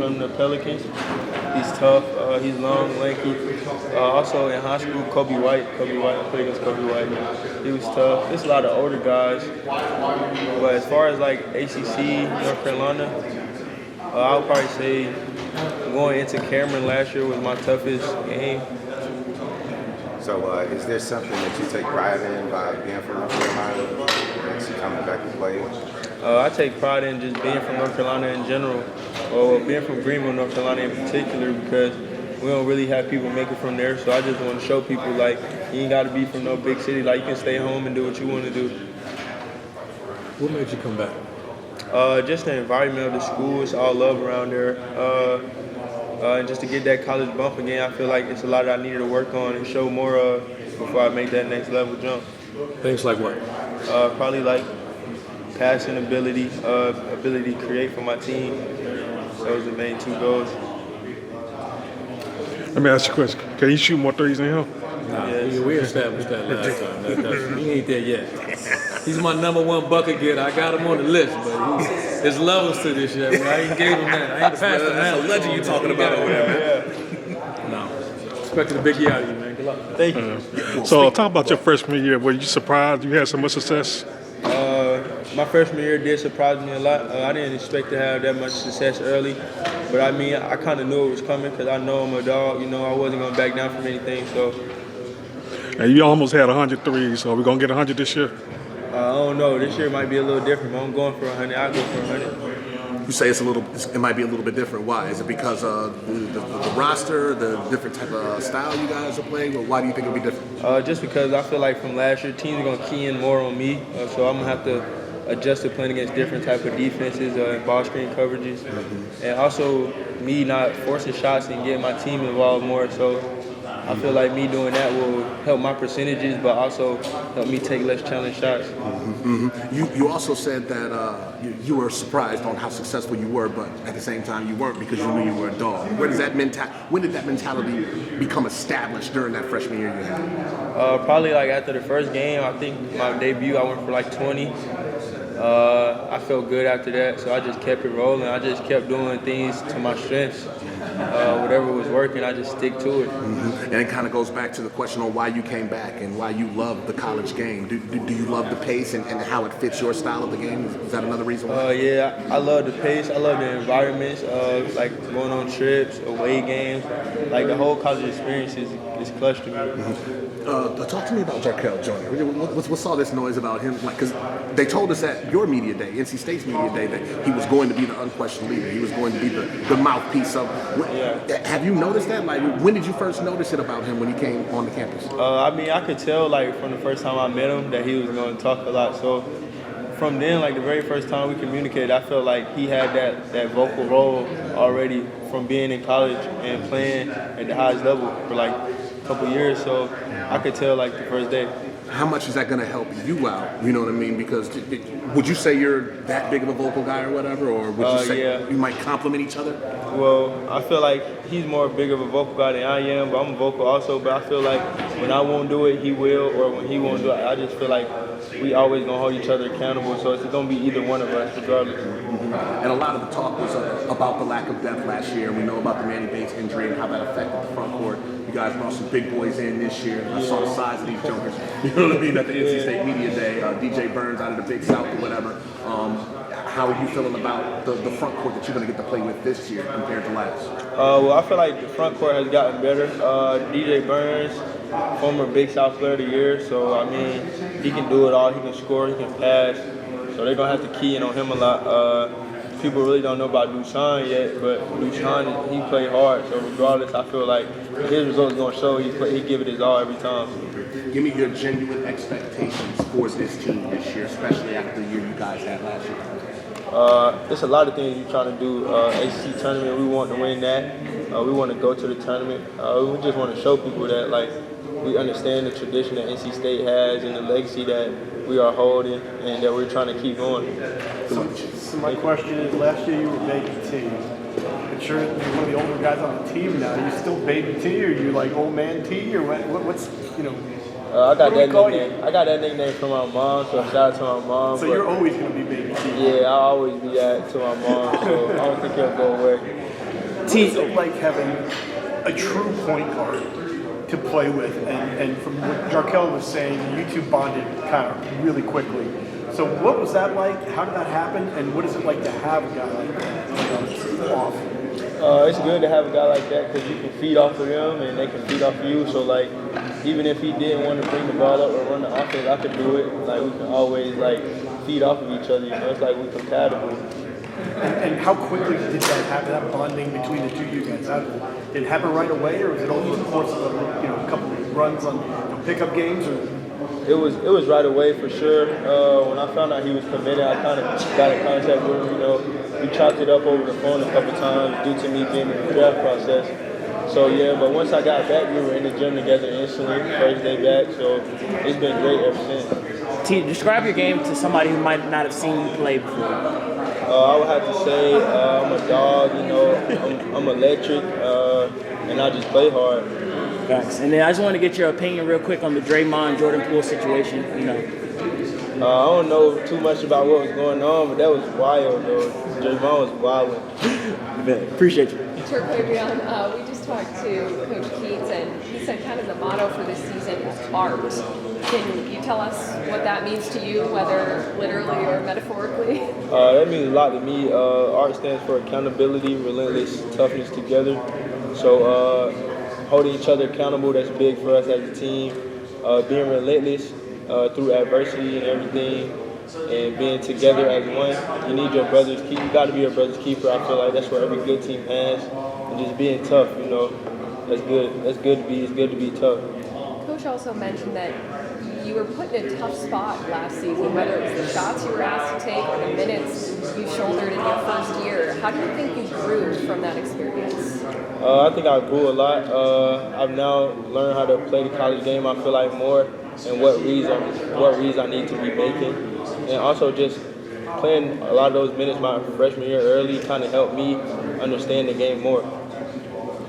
from the Pelicans. He's tough. He's long, lanky. Also in high school, Kobe White. I played against Kobe White. He was tough. There's a lot of older guys. But as far as like ACC, North Carolina, I would probably say going into Cameron last year was my toughest game. So is there something that you take pride in by being from North Carolina and coming back to play? I take pride in just being from North Carolina in general, or being from Greenville, North Carolina in particular, because we don't really have people make it from there. So I just want to show people, like, you ain't got to be from no big city. Like, you can stay home and do what you want to do. What made you come back? Just the environment of the school. It's all love around there. And just to get that college bump again, I feel like it's a lot that I needed to work on and show more of before I make that next level jump. Things like what? Probably like passing ability, ability to create for my team. Those are the main 2 goals. Let me ask you a question. Can you shoot more threes than him? Nah, we established that last time. He ain't there yet. He's my #1 bucket getter. I got him on the list, but there's levels to this yet. I ain't gave him that. I ain't passed him that. That's a legend you talking about over there, man. No. Expecting a big year out of you, man. Good luck. Thank you. So talk about your freshman year. Were you surprised you had so much success? My freshman year did surprise me a lot. I didn't expect to have that much success early, but I mean, I kind of knew it was coming because I know I'm a dog. You know, I wasn't going to back down from anything. So. And you almost had 100 threes, so are we going to get 100 this year? I don't know. This year might be a little different, but I'm going for 100. I'll go for 100. You say it might be a little bit different. Why? Is it because of the roster, the different type of style you guys are playing, or why do you think it'll be different? Just because I feel like from last year, teams are going to key in more on me, so I'm going to have to adjust to playing against different type of defenses and ball screen coverages. And also me not forcing shots and getting my team involved more. So I feel like me doing that will help my percentages, but also help me take less challenge shots. You also said that you were surprised on how successful you were, but at the same time you weren't because you knew you were a dog. When did that mentality become established during that freshman year you had? Probably like after the first game. I think my debut, I went for like 20. I felt good after that, so I just kept it rolling. I just kept doing things to my strengths. Whatever was working, I just stick to it. And it kind of goes back to the question on why you came back and why you love the college game. Do you love the pace and how it fits your style of the game? Is that another reason why? Yeah, I love the pace. I love the environments, like going on trips, away games. Like the whole college experience is clutch to me. Talk to me about Jarkel Jr. What's all this noise about him? Like, because they told us at your media day, NC State's media day, that he was going to be the unquestioned leader. He was going to be the mouthpiece of. Have you noticed that? Like, when did you first notice it about him when he came on the campus? I mean, I could tell like from the first time I met him that he was going to talk a lot. So from then, like the very first time we communicated, I felt like he had that vocal role already from being in college and playing at the highest level for like a couple years. So I could tell like the first day. How much is that going to help you out? You know what I mean? Because would you say you're that big of a vocal guy or whatever, or would you say you might complement each other? Well, I feel like he's more big of a vocal guy than I am, but I'm a vocal also. But I feel like when I won't do it, he will, or when he won't do it, I just feel like we always gonna hold each other accountable. So it's gonna be either one of us, regardless. And a lot of the talk was about the lack of depth last year. We know about the Manny Bates injury and how that affected the front court. You guys brought some big boys in this year. I saw the size of these junkers. You know what I mean? At the NC State Media Day, DJ Burns out of the Big South or whatever. How are you feeling about the front court that you're going to get to play with this year compared to last? Well, I feel like the front court has gotten better. DJ Burns, former Big South Player of the Year, so I mean, he can do it all. He can score, he can pass. So they're going to have to key in on him a lot. People really don't know about Dushan yet, but Dushan, he played hard. So regardless, I feel like his results going to show he give it his all every time. Give me your genuine expectations for this team this year, especially after the year you guys had last year. There's a lot of things you're trying to do. ACC tournament, we want to win that. We want to go to the tournament. We just want to show people that like we understand the tradition that NC State has and the legacy that we are holding and that we're trying to keep going. So my question is, last year you were baby T. But you're one of the older guys on the team now. Are you still baby T, or are you like old man T, or what's, you know? I got What do we that call nickname. I got that nickname from my mom, so shout out to my mom. So but you're always going to be Baby T. yeah, I'll always be that to my mom, so I don't think it'll go away. What is it like having a true point guard to play with? And from what Jarkel was saying, you two bonded kind of really quickly. So what was that like? How did that happen? And what is it like to have a guy like that off? It's good to have a guy like that because you can feed off of them and they can feed off of you. So like, even if he didn't want to bring the ball up or run the offense, I could do it. Like we can always like feed off of each other. You know, it's like we're compatible. And how quickly did that happen? That bonding between the two of you guys? Did it happen right away, or was it over the course of a couple of runs on pickup games? Or It was right away for sure. When I found out he was committed, I kind of got in contact with him. You know, we chopped it up over the phone a couple times due to me being in the draft process. So yeah, but once I got back, we were in the gym together instantly, first day back. So it's been great ever since. T, describe your game to somebody who might not have seen you play before. I would have to say I'm a dog. You know, I'm electric, and I just play hard. Thanks. And then I just want to get your opinion real quick on the Draymond Jordan Poole situation. You know, I don't know too much about what was going on, but that was wild though. Draymond was wild. appreciate you. Terquavion, we just talked to Coach Keats, and he said kind of the motto for this season is art. Can you tell us what that means to you, whether literally or metaphorically? That means a lot to me. Art stands for accountability, relentless toughness together. So holding each other accountable, that's big for us as a team. Being relentless through adversity and everything, and being together as one. You need your brother's keeper. You got to be your brother's keeper. I feel like that's what every good team has. And just being tough, you know, that's good. That's good to be. It's good to be tough. Coach also mentioned that you were put in a tough spot last season, whether it was the shots you were asked to take or the minutes you shouldered in your first year. How do you think you grew from that experience? I think I grew a lot. I've now learned how to play the college game. I feel like more, and what reads I need to be making, and also just playing a lot of those minutes my freshman year early kind of helped me understand the game more.